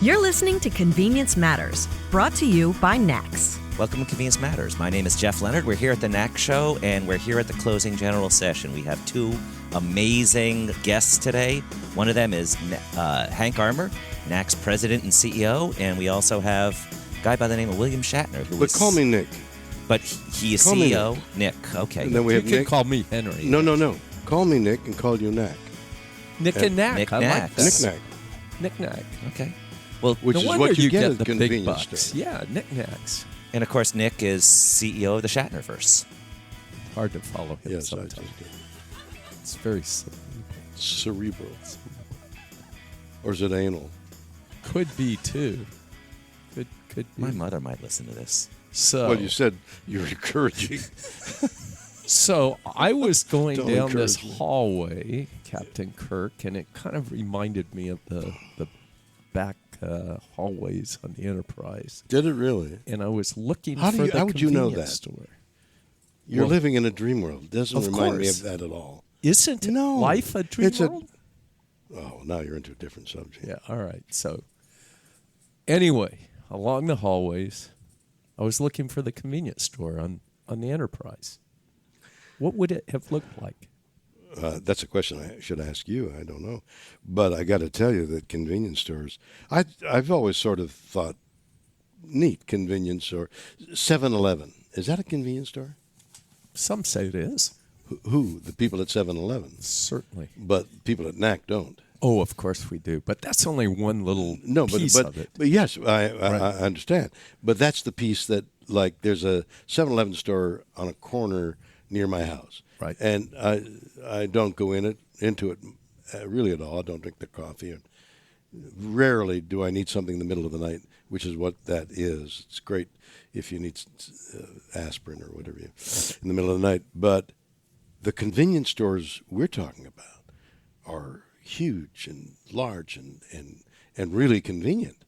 You're listening to Convenience Matters, brought to you by NACS. Welcome to Convenience Matters. My name is Jeff Lenard. We're here at the NACS show, and we're here at the closing general session. We have two amazing guests today. One of them is Hank Armour, NACS president and CEO, and we also have a guy by the name of William Shatner. But call me Nick. But he is call CEO. Nick, okay. And then we have You can Nick. call me Henry. No. Call me Nick and call you Knack. Nick and Knack. Nick I Knack. like that. Nick Knack. Nick Knack. Okay. Well, Which no is wonder what you get get at the the big convenience bucks. store. Yeah, Nick Knacks. and of course, Nick is CEO of the Shatnerverse. Hard to follow him Yes, I sometimes. just did. It's very Cerebral. Or is it anal? could be too. Could be. My mother might listen to this. So Well, you said you're encouraging. So I was going Don't down this encourage me. hallway, Captain Kirk, and it kind of reminded me of the back hallways on the Enterprise. Did it really? And I was looking How for the would you know convenience that? store. You're Well, living in a dream world. Doesn't of remind me course. of that at all. Isn't No, life a dream it's world? Oh, now you're into a different subject. Yeah, all right. So, anyway, along the hallways, I was looking for the convenience store on the Enterprise. What would it have looked like? That's a question I should ask you. I don't know. But I got to tell you that convenience stores, I've always sort of thought, neat convenience store. 7-Eleven, is that a convenience store? Some say it is. Who? The people at 7-Eleven. Certainly. But people at NAC don't. Oh, of course we do. But that's only one little No, piece but of it. but yes, I understand. But that's the piece that, like, there's a 7-Eleven store on a corner near my house. Right. And I don't go into it really at all. I don't drink the coffee. And rarely do I need something in the middle of the night, which is what that is. It's great if you need aspirin or whatever in the middle of the night. But the convenience stores we're talking about are huge and large and really convenient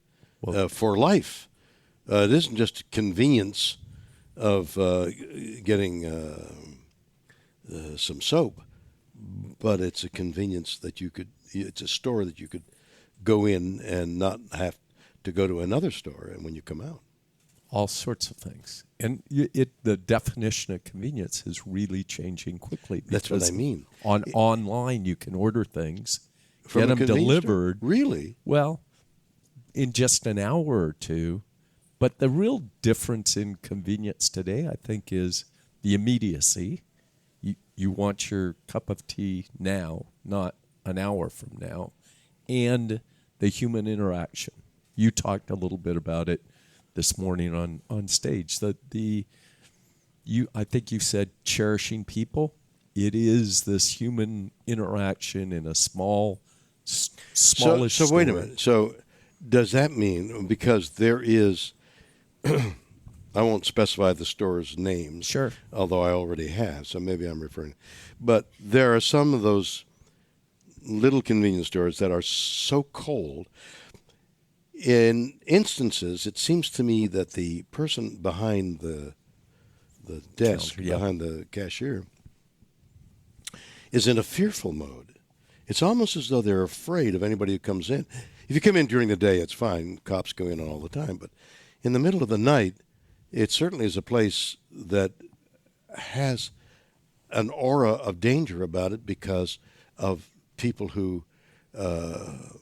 for life. It isn't just convenience of getting some soap, but it's a convenience that it's a store that you could go in and not have to go to another store and when you come out. All sorts of things. And the definition of convenience is really changing quickly. That's what I because mean. Online, you can order things, From get a them convenience store? delivered. Really? Well, in just an hour or two. But the real difference in convenience today, I think, is the immediacy. You want your cup of tea now, not an hour from now, and the human interaction. You talked a little bit about it this morning on stage. I think you said cherishing people. It is this human interaction in a smallish So wait a store. minute. So does that mean, because there is, I won't specify the store's names, Sure. although I already have, so maybe I'm referring. But there are some of those little convenience stores that are so cold. In instances, it seems to me that the person behind the desk, Counter, yeah. behind the cashier, is in a fearful mode. It's almost as though they're afraid of anybody who comes in. If you come in during the day, it's fine. Cops go in all the time. But in the middle of the night, it certainly is a place that has an aura of danger about it because of people who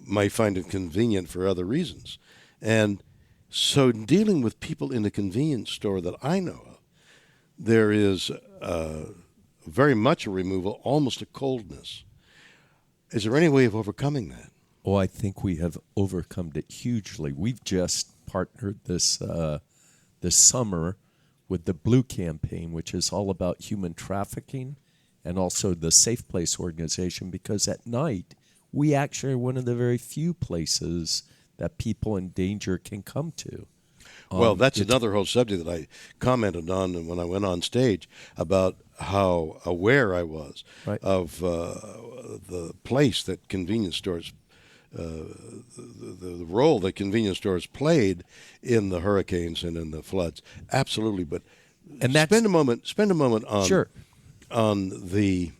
might find it convenient for other reasons. And so dealing with people in the convenience store that I know of, there is very much a removal, almost a coldness. Is there any way of overcoming that? Oh, I think we have overcome it hugely. We've just partnered this summer with the Blue Campaign, which is all about human trafficking, and also the Safe Place organization, because at night we actually are one of the very few places that people in danger can come to. Well, that's another whole subject that I commented on when I went on stage about how aware I was Right. of the place that convenience stores, the role that convenience stores played in the hurricanes and in the floods. Absolutely, but And that's- spend a moment on Sure. on the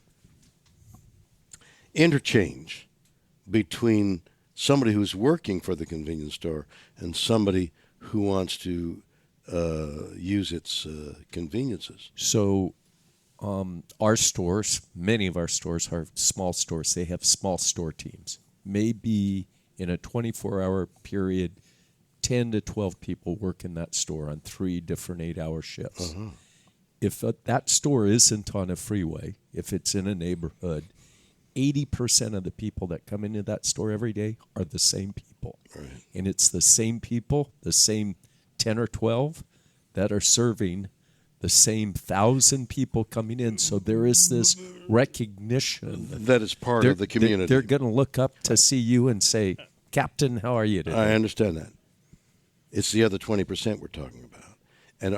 interchange between somebody who's working for the convenience store and somebody who wants to use its conveniences. So our stores, many of our stores are small stores. They have small store teams. Maybe in a 24-hour period, 10 to 12 people work in that store on 3 different 8-hour shifts. Uh-huh. If that store isn't on a freeway, if it's in a neighborhood, 80% of the people that come into that store every day are the same people. Right. And it's the same people, the same 10 or 12 that are serving the same 1,000 people coming in. So there is this recognition that is part of the community. They're going to look up to see you and say, Captain, how are you today? I understand that. It's the other 20% we're talking about. And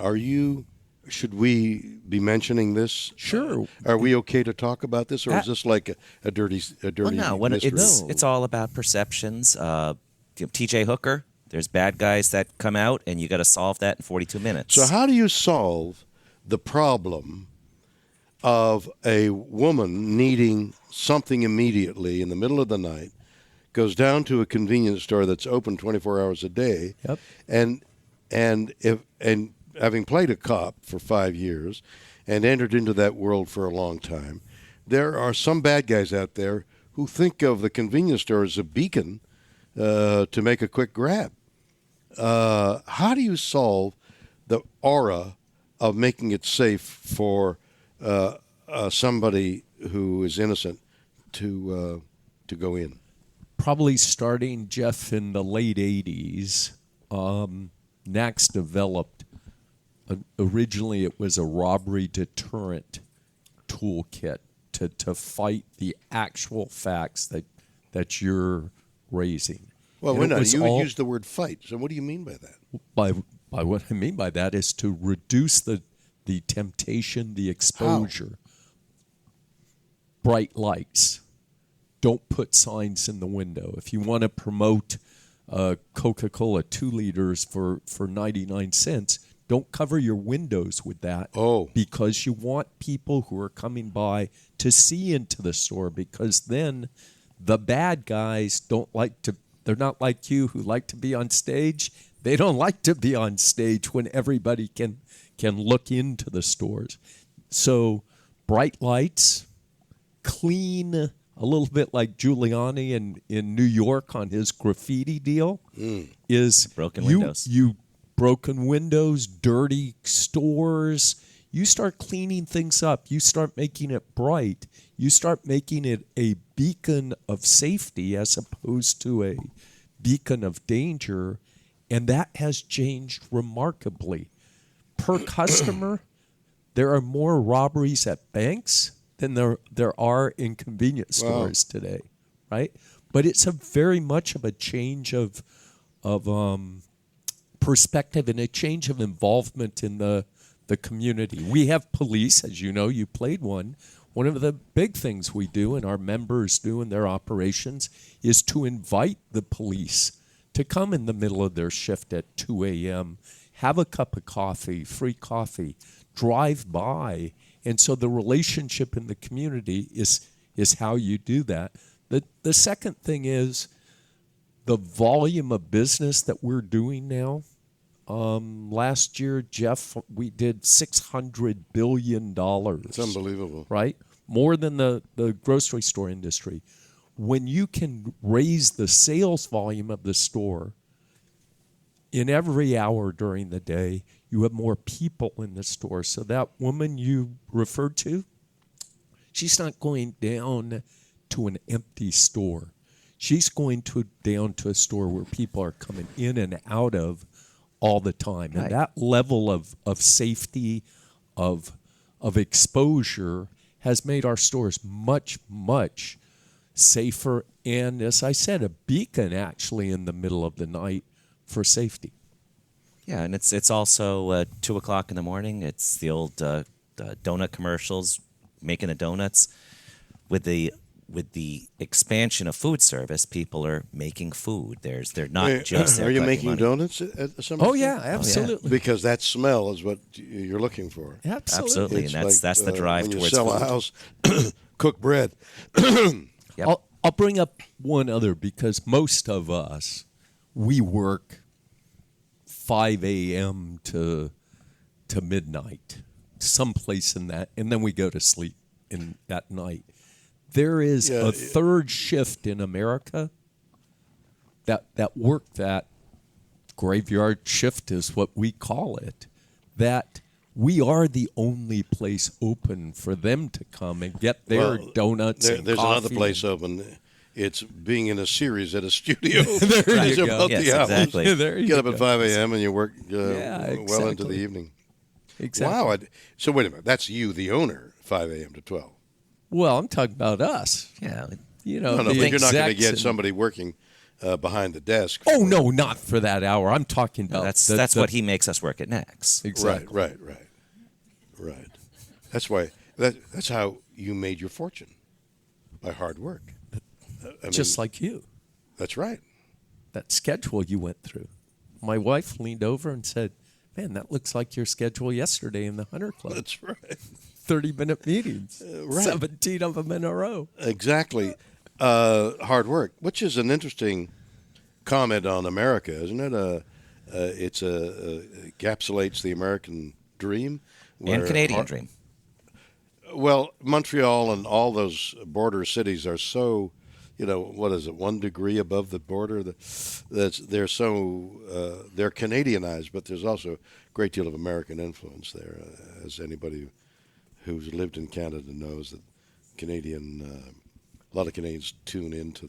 should we be mentioning this? Sure. Are we okay to talk about this, or is this like a dirty Well, no, mystery? it's all about perceptions. TJ Hooker, there's bad guys that come out, and you got to solve that in 42 minutes. So how do you solve the problem of a woman needing something immediately in the middle of the night, goes down to a convenience store that's open 24 hours a day, Yep. and having played a cop for 5 years and entered into that world for a long time, there are some bad guys out there who think of the convenience store as a beacon to make a quick grab. How do you solve the aura of making it safe for somebody who is innocent to go in? Probably starting, Jeff, in the late 80s, NACS developed, originally it was a robbery deterrent toolkit to fight the actual facts that you're raising. Well, And you used the word fight, so what do you mean by that? By what I mean by that is to reduce the temptation, the exposure. Bright lights. Don't put signs in the window. If you want to promote Coca-Cola 2 liters for 99 cents, don't cover your windows with that. Oh. Because you want people who are coming by to see into the store, because then the bad guys they're not like you who like to be on stage. They don't like to be on stage when everybody can look into the stores. So bright lights, clean, a little bit like Giuliani in New York on his graffiti deal, is broken windows. You broken windows, dirty stores. You start cleaning things up. You start making it bright. You start making it a beacon of safety as opposed to a beacon of danger, and that has changed remarkably. Per customer, there are more robberies at banks than there are in convenience stores today, right? But it's very much of a change of perspective and a change of involvement in the community. We have police, as you know, you played one. One of the big things we do and our members do in their operations is to invite the police to come in the middle of their shift at 2 a.m., have a cup of coffee, free coffee, drive by. And so the relationship in the community is how you do that. The second thing is the volume of business that we're doing now. Last year, Jeff, we did $600 billion. It's unbelievable. Right? More than the grocery store industry. When you can raise the sales volume of the store in every hour during the day, you have more people in the store. So that woman you referred to, she's not going down to an empty store. She's going down to a store where people are coming in and out of all the time. And that level of safety, of exposure has made our stores much, much safer. And as I said, a beacon actually in the middle of the night for safety. Yeah, and it's also 2 o'clock in the morning. It's the old donut commercials, making the donuts. With the expansion of food service, people are making food. They're not just there. Are you collecting making money. donuts at some? Oh yeah, absolutely. Because that smell is what you're looking for. Absolutely, It's and that's the drive when towards you sell food. a house, cook bread. Yep. I'll bring up one other because most of us, we work 5 a.m. to midnight, someplace in that, and then we go to sleep at night. There is a third shift in America that work that graveyard shift is what we call it, that we are the only place open for them to come and get their donuts and there's coffee. another place open. It's being in a series at a studio. There you go. About Yes, the hours. exactly. There you Get up go. at 5 a.m. and you work well into exactly. the evening. Exactly. Wow. So wait a minute. That's you, the owner, 5 a.m. to 12. Well, I'm talking about us. Yeah. You know, No, the but you're not going to execs get and- somebody working behind the desk. Oh no, not for that hour. I'm talking about That's what he makes us work at NACS. Exactly. Right. That's why. That's how you made your fortune, by hard work. I Just mean, like you. that's right. That schedule you went through. My wife leaned over and said, "Man, that looks like your schedule yesterday in the Hunter Club. That's right. 30-minute meetings, right. 17 of them in a row." Exactly. Hard work, which is an interesting comment on America, isn't it? It encapsulates the American dream. And Canadian dream. Well, Montreal and all those border cities are so, what is it, 1 degree above the border? They're Canadianized, but there's also a great deal of American influence there, as anybody who's lived in Canada knows that a lot of Canadians tune into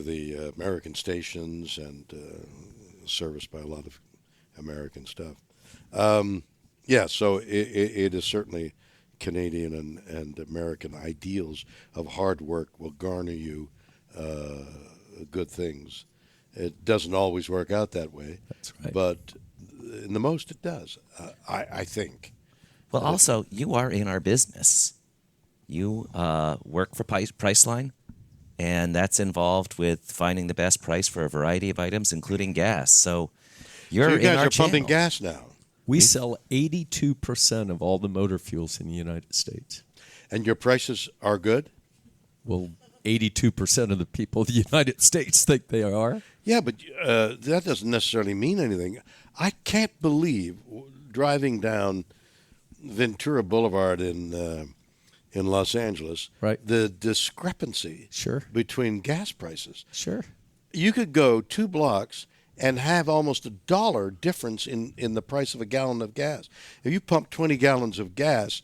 the American stations and serviced by a lot of American stuff. So it is certainly Canadian and American ideals of hard work will garner you good things. It doesn't always work out that way. That's right. But in the most, it does, I think. Well, also, you are in our business. You work for Priceline, and that's involved with finding the best price for a variety of items, including gas. So you're So you in guys our are pumping channel. gas now. We sell 82% of all the motor fuels in the United States. And your prices are good? Well, 82% of the people in the United States think they are. Yeah, but that doesn't necessarily mean anything. I can't believe driving down Ventura Boulevard in Los Angeles, Right. the discrepancy Sure. between gas prices. Sure. You could go 2 blocks and have almost $1 difference in the price of a gallon of gas. If you pump 20 gallons of gas,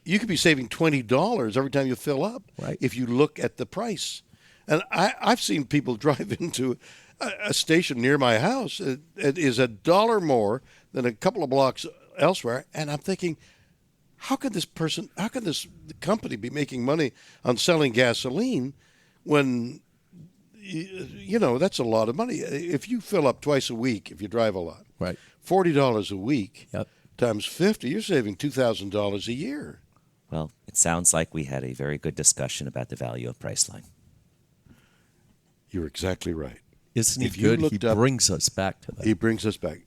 you could be saving $20 every time you fill up. Right. If you look at the price. And I've seen people drive into a station near my house. It is $1 more than a couple of blocks elsewhere, and I'm thinking, how could this company be making money on selling gasoline when, that's a lot of money. If you fill up twice a week, if you drive a lot, Right. $40 a week Yep. times 50, you're saving $2,000 a year. Well, it sounds like we had a very good discussion about the value of Priceline. You're exactly right. Isn't If he you good? He looked up- brings us back to that. He brings us back.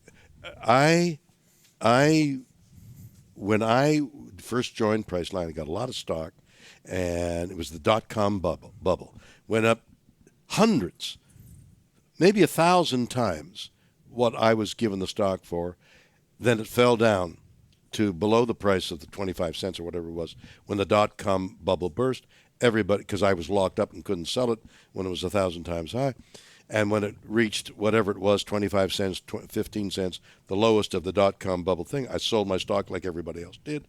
When I first joined Priceline, I got a lot of stock, and it was the .com bubble. Went up hundreds, maybe 1,000 times what I was given the stock for. Then it fell down to below the price of the 25 cents or whatever it was. When the .com bubble burst, everybody, because I was locked up and couldn't sell it when it was 1,000 times high. And when it reached whatever it was, 25 cents, 15 cents, the lowest of the .com bubble thing, I sold my stock like everybody else did.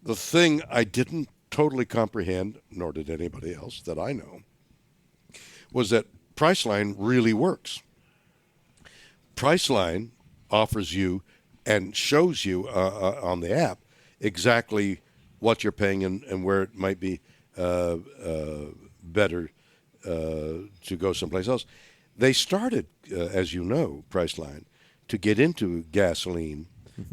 The thing I didn't totally comprehend, nor did anybody else that I know, was that Priceline really works. Priceline offers you and shows you on the app exactly what you're paying and where it might be better to go someplace else. They started, as you know, Priceline, to get into gasoline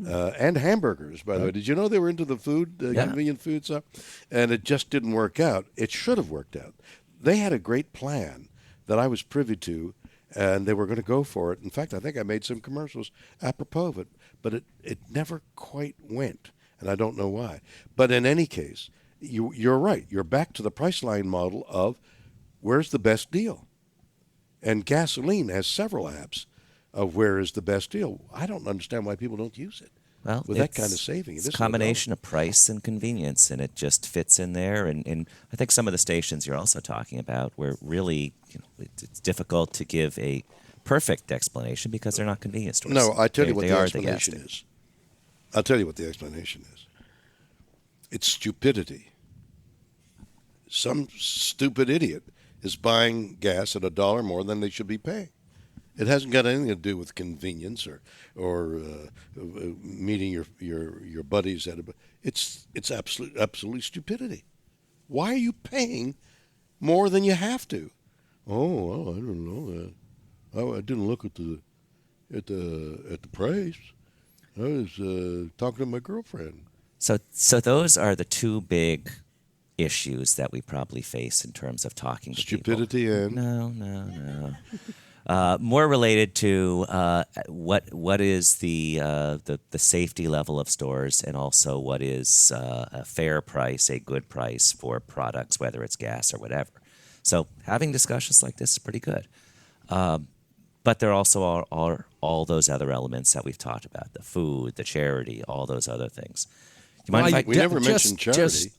and hamburgers, by the way. Did you know they were into the food, convenient food stuff? And it just didn't work out. It should have worked out. They had a great plan that I was privy to, and they were going to go for it. In fact, I think I made some commercials apropos of it, but it never quite went, and I don't know why. But in any case, you're right. You're back to the Priceline model of where's the best deal. And gasoline has several apps of where is the best deal. I don't understand why people don't use it. Well, with that kind of saving. It's a combination of price and convenience, and it just fits in there. And I think some of the stations you're also talking about where really it's difficult to give a perfect explanation because they're not convenience stores. No, I tell you what they the are explanation is. I'll tell you what the explanation is. It's stupidity. Some stupid idiot is buying gas at $1 more than they should be paying. It hasn't got anything to do with convenience or meeting your buddies at a. It's absolute stupidity. Why are you paying more than you have to? Oh, well, I don't know that. I didn't look at the price. I was talking to my girlfriend. So those are the two big issues that we probably face in terms of talking to stupidity people. And No. More related to what is the safety level of stores, and also what is a fair price, a good price for products, whether it's gas or whatever. So having discussions like this is pretty good. But there also are all those other elements that we've talked about: the food, the charity, all those other things. We never mentioned charity.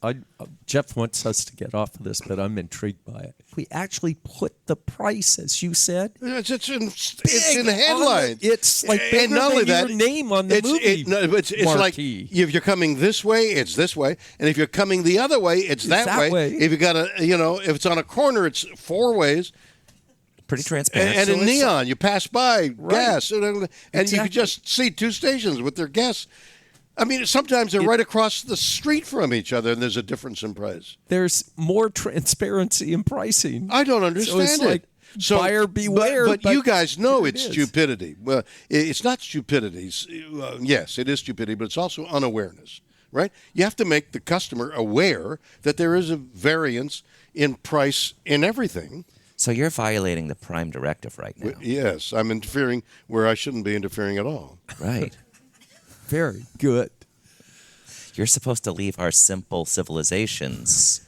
Jeff wants us to get off of this, but I'm intrigued by it. We actually put the price, as you said. It's in the headline. It's like bigger and not only than that, your name on the movie. It's like if you're coming this way, it's this way, and if you're coming the other way, it's that way. If you got if it's on a corner, it's 4 ways. Pretty transparent. And in neon, you pass by gas, and you can just see 2 stations with their gas. I mean, sometimes they're right across the street from each other, and there's a difference in price. There's more transparency in pricing. I don't understand it. So buyer beware. But you guys know it's stupidity. Well, it's not stupidity. Yes, it is stupidity, but it's also unawareness, right? You have to make the customer aware that there is a variance in price in everything. So you're violating the Prime Directive right now. Yes, I'm interfering where I shouldn't be interfering at all. Right. Very good. You're supposed to leave our simple civilizations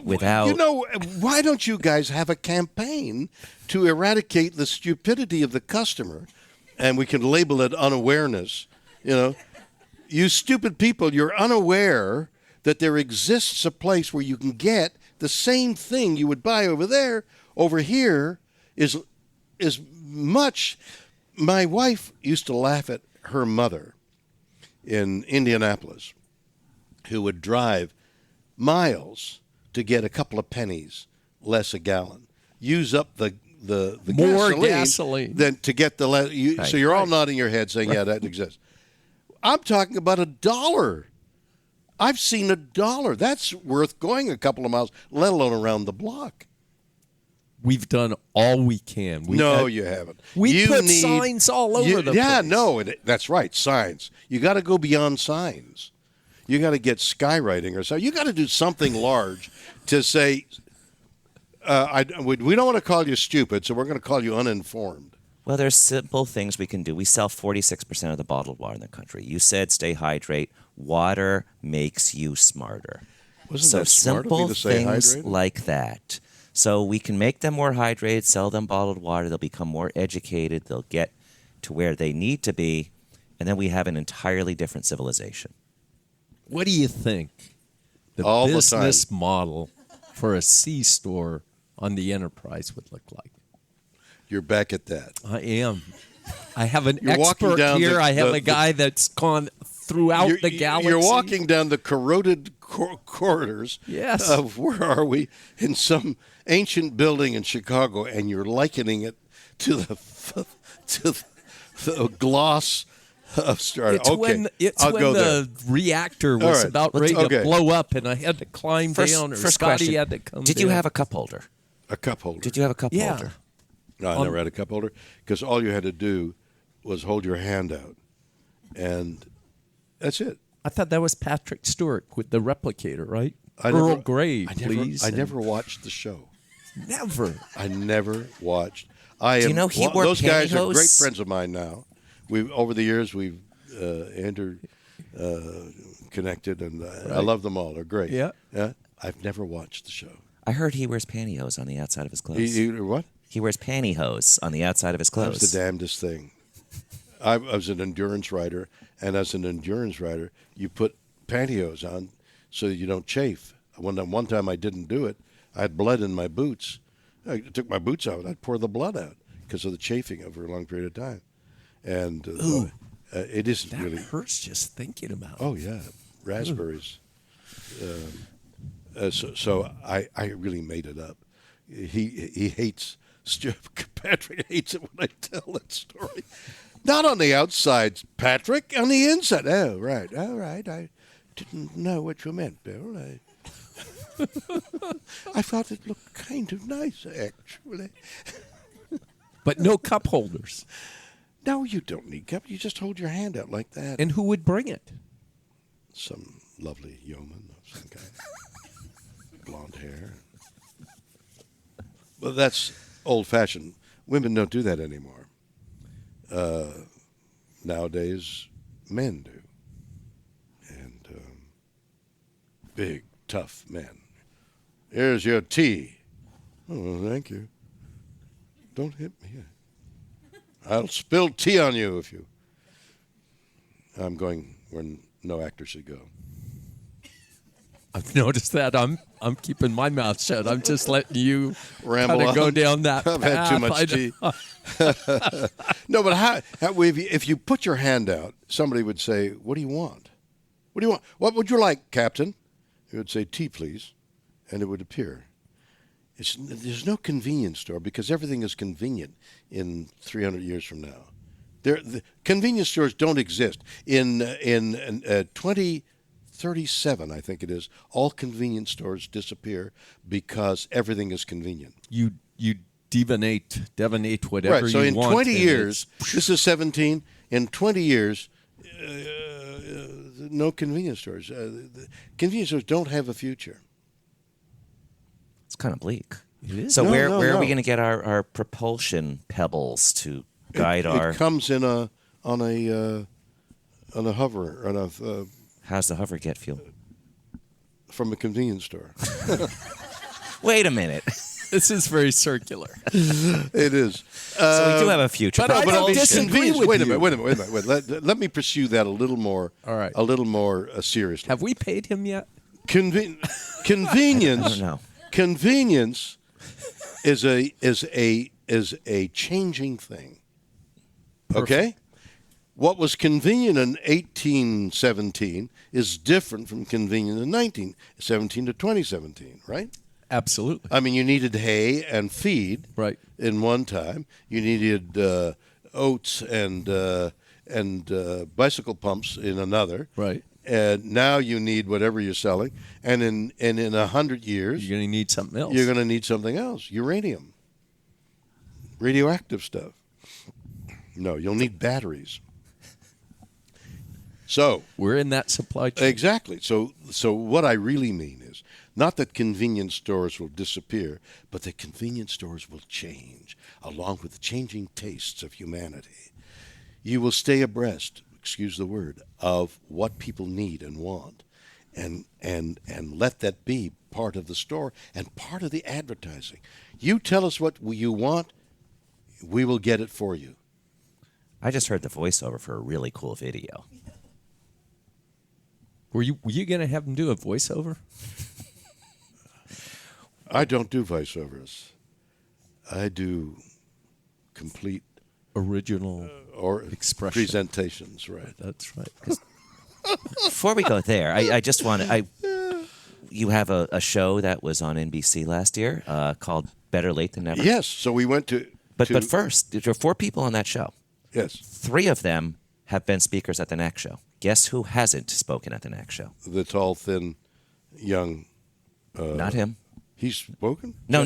without... why don't you guys have a campaign to eradicate the stupidity of the customer, and we can label it unawareness. You stupid people, you're unaware that there exists a place where you can get the same thing you would buy over there. Over here is much... My wife used to laugh at her mother in Indianapolis, who would drive miles to get a couple of pennies less a gallon, use up the more gasoline than to get the less. So you're all nodding your head saying, yeah, that exists. I'm talking about $1. I've seen $1. That's worth going a couple of miles, let alone around the block. We've done all we can. You haven't. We put signs all over the place. Yeah, no, that's right, signs. You got to go beyond signs. You got to get skywriting or something. You got to do something large to say, we don't want to call you stupid, so we're going to call you uninformed. Well, there's simple things we can do. We sell 46% of the bottled water in the country. You said stay hydrate. Water makes you smarter. Wasn't that smart of me to say things hydrate? like that. So we can make them more hydrated, sell them bottled water. They'll become more educated. They'll get to where they need to be. And then we have an entirely different civilization. What do you think the business model for a C-store on the Enterprise would look like? You're back at that. I am. I have an You're walking expert down here. I have a guy that's gone throughout the galaxy. You're walking down the corroded corridors of, where are we, in some ancient building in Chicago, and you're likening it to the gloss of Star. It's when the reactor was about ready to blow up, and I had to climb down, or Scotty had to come Did you have a cup holder? A cup holder. Did you have a cup holder? No, I never had a cup holder, because all you had to do was hold your hand out, and that's it. I thought that was Patrick Stewart with the replicator, right? Earl Grey, please. I never watched the show. Never. I never watched. Do you know he wore those guys are pantyhose? great friends of mine now. Over the years we've connected, and I love them all. They're great. Yeah. I've never watched the show. I heard he wears pantyhose on the outside of his clothes. What? He wears pantyhose on the outside of his clothes. That's the damnedest thing. I was an endurance rider, and as an endurance rider, you put pantyhose on so that you don't chafe. One time I didn't do it. I had blood in my boots. I took my boots out. I'd pour the blood out because of the chafing over a long period of time. And it isn't That really. hurts just thinking about it. Oh yeah, raspberries. So I really made it up. He hates. Patrick hates it when I tell that story. Not on the outside, Patrick. On the inside. Oh, right. All right. I didn't know what you meant, Bill. I thought it looked kind of nice, actually. But no cup holders. No, you don't need cup. You just hold your hand out like that. And who would bring it? Some lovely yeoman of some kind. Blonde hair. Well, that's old-fashioned. Women don't do that anymore. Nowadays, men do. And big, tough men. Here's your tea. Oh, thank you. Don't hit me. I'll spill tea on you if you... I'm going where no actor should go. I've noticed that. I'm keeping my mouth shut. I'm just letting you Ramble kind of go on. down that I've path. had too much tea. No, but how if you put your hand out, somebody would say, "What do you want? What do you want? What would you like, Captain?" He would say, "Tea, please," and it would appear. There's no convenience store because everything is convenient in 300 years from now. The convenience stores don't exist. In 2037, I think it is, all convenience stores disappear because everything is convenient. You divinate whatever Right. So you in want. 20 and years, it's- this is 17. In 20 years, no convenience stores. The convenience stores don't have a future. It's kind of bleak. It is. So No, where no, are no. we going to get our propulsion pebbles to guide our... It comes in on a hover How's the hover get fuel? from a convenience store. Wait a minute. This is very circular. It is. So we do have a future. but I But don't mean, disagree convenience- with wait a you. minute. Let me pursue that a little more. All right. A little more seriously. Have we paid him yet? Convenience. I don't know. Convenience is a changing thing. Okay? What was convenient in 1817 is different from convenient in 1917 to 2017, right? Absolutely. I mean, you needed hay and feed Right. in one time. You needed oats and bicycle pumps in another. Right. And now you need whatever you're selling. And in 100 years, You're going to need something else. you're going to need something else. Uranium. Radioactive stuff. No, you'll need batteries. So We're in that supply chain. exactly. So what I really mean is not that convenience stores will disappear, but that convenience stores will change along with the changing tastes of humanity. You will stay abreast, excuse the word, of what people need and want, and let that be part of the store and part of the advertising. You tell us what you want, we will get it for you. I just heard the voiceover for a really cool video. Were you going to have him do a voiceover? I don't do voiceovers. I do complete Original. or Expression. presentations, right? That's right. Before we go there, I just want to... You have a show that was on NBC last year called Better Late Than Never. Yes. So we went to. But first, there were 4 people on that show. Yes, 3 of them have been speakers at the NACS show. Guess who hasn't spoken at the NACS show? the tall, thin, young. Not him. He's spoken. No.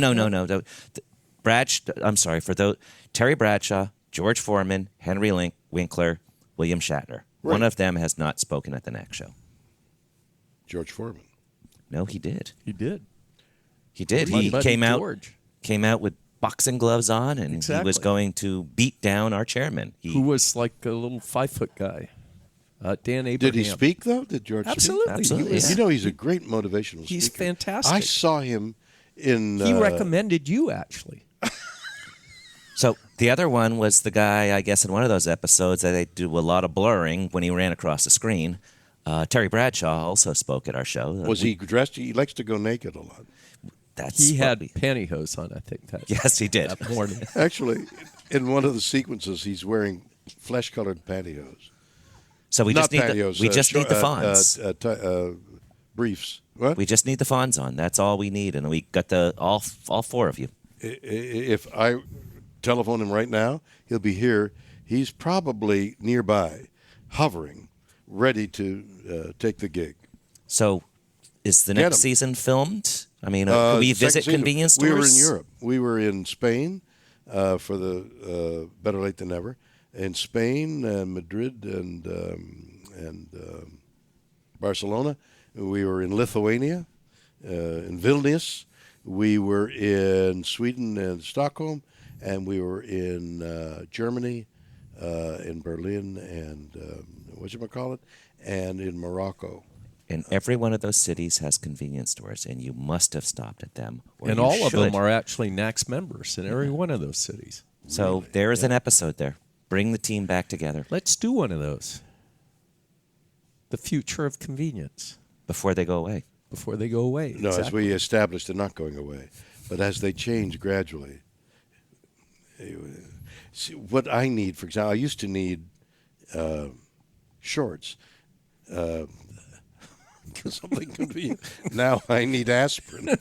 I'm sorry for those. Terry Bradshaw, George Foreman, Henry Winkler, William Shatner. Right. One of them has not spoken at the NACS show. George Foreman. No, he did. He did. He did. My He buddy came George. out with boxing gloves on, and he was Exactly. going to beat down our chairman. Who was like a little 5-foot guy. Dan Abraham. Did he speak, though? Did George Absolutely. speak? Absolutely, You yeah. know, he's a great motivational speaker. He's fantastic. I saw him in... He recommended you, actually. So the other one was the guy, I guess, in one of those episodes that they do a lot of blurring when he ran across the screen. Terry Bradshaw also spoke at our show. Was he dressed? He likes to go naked a lot. That's He what had we- pantyhose on, I think. Yes, he did. That morning. Actually, in one of the sequences, he's wearing flesh-colored pantyhose. So we Not just need pantyhose. we just need the short- fawns. Briefs. What? We just need the fawns on. That's all we need, and we got the all four of you. If I telephone him right now, he'll be here. He's probably nearby, hovering, ready to take the gig. So, is the Get next 'em. season filmed? I mean, can we Second visit season, convenience stores? We were in Europe. We were in Spain for the Better Late Than Never. In Spain, Madrid, and Barcelona. We were in Lithuania, in Vilnius. We were in Sweden and Stockholm, and we were in Germany, in Berlin, and whatchamacallit, and in Morocco. And every one of those cities has convenience stores, and you must have stopped at them. Or And you all of them should. are actually NACS members in every one of those cities. So there is an episode there. Bring the team back together Let's do one of those. The future of convenience before they go away. before they go away. No, as Exactly. we established, they're not going away. But as they change gradually, see, what I need, for example, I used to need shorts. Something convenient. Now I need aspirin.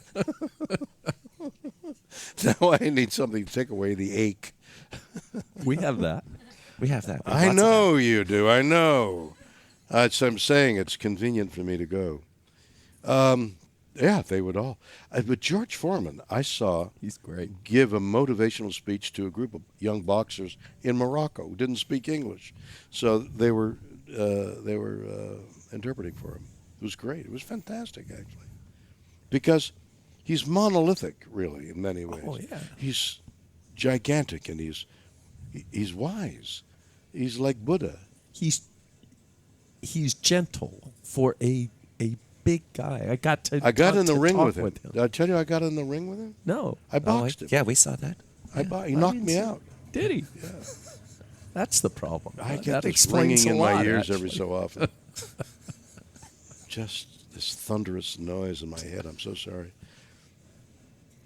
Now I need something to take away the ache. We have that. We have that. We have I lots of know you do. I know. So I'm saying it's convenient for me to go. Yeah, they would all. But George Foreman, I saw He's great. give a motivational speech to a group of young boxers in Morocco who didn't speak English, so they were interpreting for him. It was great. It was fantastic, actually, because he's monolithic, really, in many ways. Oh, yeah. He's gigantic, and he's wise. He's like Buddha. He's gentle for a big guy. I got in the ring talk with him. Did I tell you I got in the ring with him? No. I boxed him. Yeah, we saw that. He knocked me out. Did he? Yeah. That's the problem. I get that this explains ringing a in lot, my ears actually. every so often. Just this thunderous noise in my head. I'm so sorry.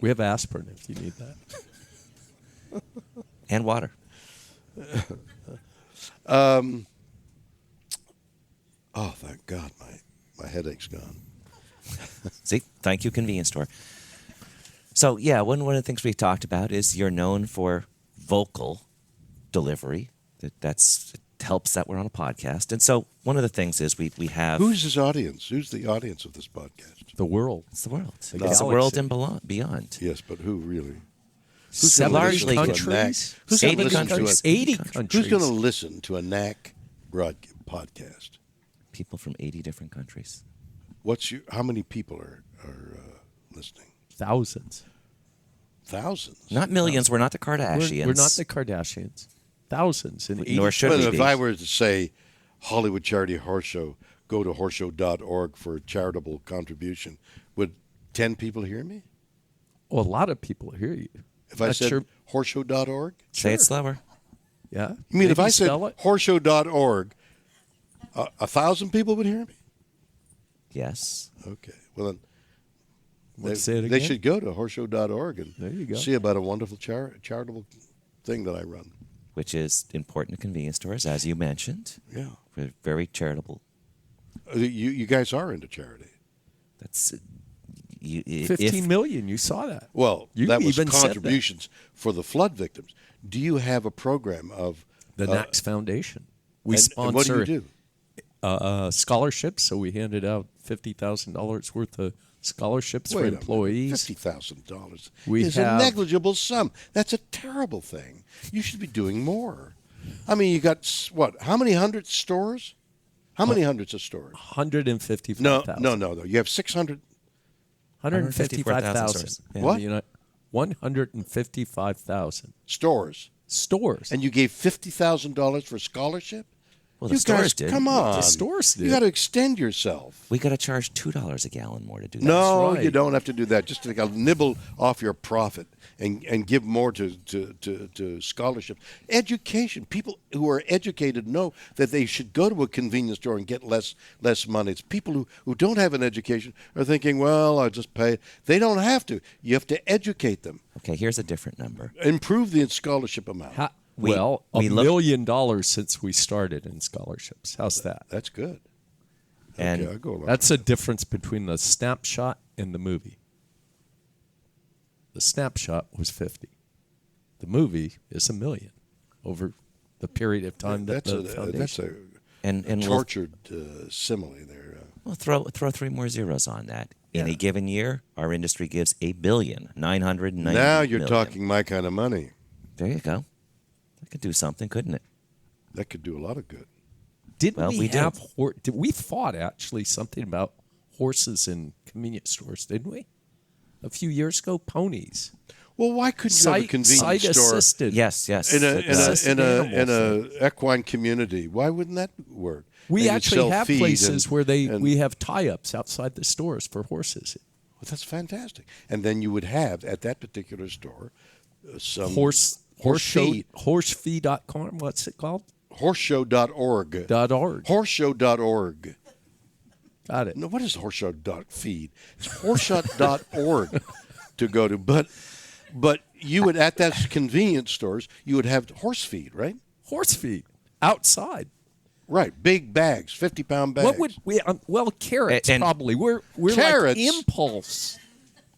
We have aspirin if you need that. And water. Oh, thank God, my headache's gone. See, thank you, convenience store. So, yeah, one of the things we talked about is you're known for vocal delivery. It helps that we're on a podcast. And so one of the things is we have... Who's his audience? Who's the audience of this podcast? The world. It's the world. It's the galaxy. world and beyond. Yes, but who really? Who's gonna largely listen to a countries? NAC? Who's gonna 80 listen to a- countries. 80 Who's countries. going to listen to a NAC podcast? People from 80 different countries. How many people are listening? Thousands. Thousands. Not millions. We're not the Kardashians. We're not the Kardashians. Thousands. And Nor should But we if be. I were to say Hollywood Charity Horse Show, go to horseshow.org for a charitable contribution, would 10 people hear me? Well, a lot of people hear you. If I That's said your- horseshow.org? Say it slower. Yeah. You mean if Maybe I said spell it? horseshow.org, 1,000 people would hear me? Yes. Okay. Well, then Let's say it they again. should go to horseshow.org and There you go. see about a wonderful charitable thing that I run. Which is important to convenience stores, as you mentioned. Yeah. We're very charitable. You guys are into charity. That's... 15 million. You saw that. Well, You that was even said that. contributions for the flood victims. Do you have a program of The NACS Foundation. We and what do you sponsor do? scholarships, so we handed out $50,000 worth of scholarships Wait for a minute. employees. $50,000 We is have- a negligible sum. That's a terrible thing. You should be doing more. I mean, you got what? How many hundred stores? How many hundreds of stores? 155,000. No. You have 600. 155,000. Yeah. What? 155,000 Stores. stores. And you gave $50,000 for scholarship? Well, you the stores guys, did. come on. The stores did. You got to extend yourself. We got to charge $2 a gallon more to do that. No, right. you don't have to do that. Just to nibble off your profit and give more to scholarship. Education. People who are educated know that they should go to a convenience store and get less money. It's people who don't have an education are thinking, well, I'll just pay. They don't have to. You have to educate them. Okay, here's a different number. Improve the scholarship amount. $1 we million since we started in scholarships. How's that? That's good. And Okay, I'll go along. That's a difference between the snapshot and the movie. The snapshot was 50. The movie is $1 million over the period of time that the foundation. That's a and tortured simile there. we'll throw 3 more zeros on that. In a given year, our industry gives $1,990,000,000. Now you're talking my kind of money. There you go. That could do something, couldn't it? That could do a lot of good. Didn't we do. have we thought actually something about horses in convenience stores, didn't we? A few years ago, ponies. Well, why couldn't you have a convenience Sight store assisted. Yes. in a equine community? Why wouldn't that work? We And you'd actually sell have feed places where and- we have tie-ups outside the stores for horses. Well, that's fantastic. And then you would have at that particular store some Horse feed. Horsefeed.com. What's it called? Horseshow.org. .org. Horseshow.org. Got it. No, what is horseshow.feed? It's horseshow.org to go to. But you would, at that convenience stores, you would have horse feed, right? Horse feed outside. Right, big bags, 50-pound bags. What would we? Well, carrots And- probably. We're Carrots? like impulse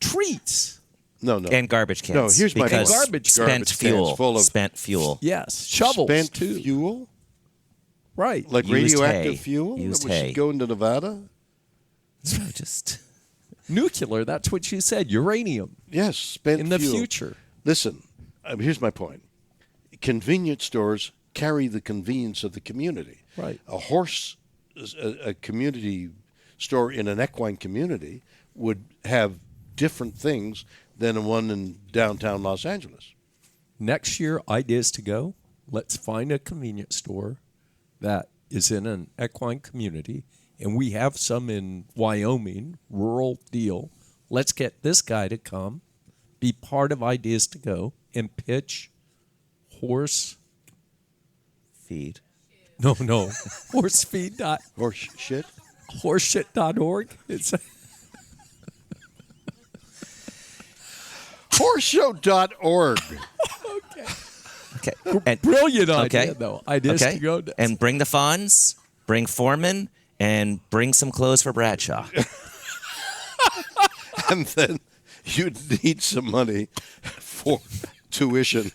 treats. No. And garbage cans. No, here's my because point. Garbage spent cans fuel. full of- Spent fuel. Yes, shovels Spent too. fuel? Right. Like Used radioactive hay. fuel Used that was hay. going to Nevada? So just Nuclear. That's what you said. Uranium Yes, spent in the fuel. future. Listen, here's my point. Convenience stores carry the convenience of the community. Right. A community store in an equine community would have different things than one in downtown Los Angeles. Next year, ideas to go. Let's find a convenience store that is in an equine community, and we have some in Wyoming, rural deal. Let's get this guy to come, be part of Ideas to Go, and pitch horse. feed. No, horsefeed. Horse shit? Horseshit.org. It's Horseshow.org. Okay. And, brilliant idea, okay. though. Ideas okay. to Go. And bring the Fonz, bring Foreman, and bring some clothes for Bradshaw. And then you'd need some money for tuition.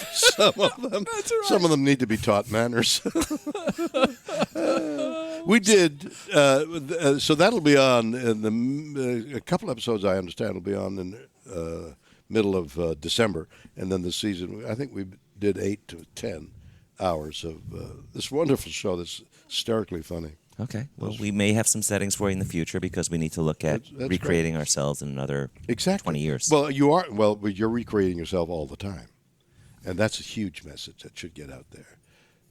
Some of them need to be taught manners. We did. So that'll be on in a couple episodes. I understand will be on in middle of December, and then the season. I think we did 8 to 10 hours of this wonderful show that's hysterically funny. Okay. Well, we may have some settings for you in the future because we need to look at That's recreating ourselves in another 20 years. Well, you're recreating yourself all the time, and that's a huge message that should get out there.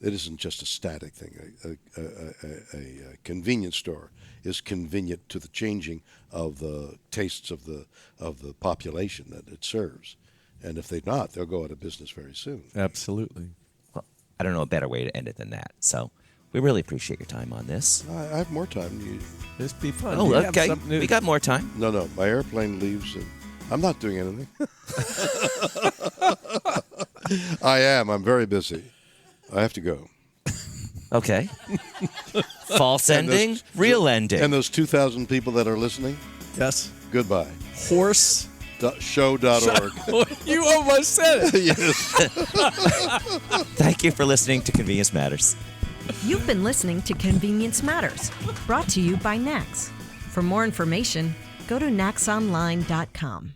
It isn't just a static thing. A convenience store is convenient to the changing of the tastes of the population that it serves, and if they're not, they'll go out of business very soon. Absolutely. Well, I don't know a better way to end it than that. So we really appreciate your time on this. I have more time. This be fun. Oh, You have okay. something new- We got more time. No, my airplane leaves, and I'm not doing anything. I am. I'm very busy. I have to go. Okay. False ending, real ending. And those 2,000 people that are listening, Yes. goodbye. Horse. Show.org. You almost said it. Yes. Thank you for listening to Convenience Matters. You've been listening to Convenience Matters, brought to you by NACS. For more information, go to nacsonline.com.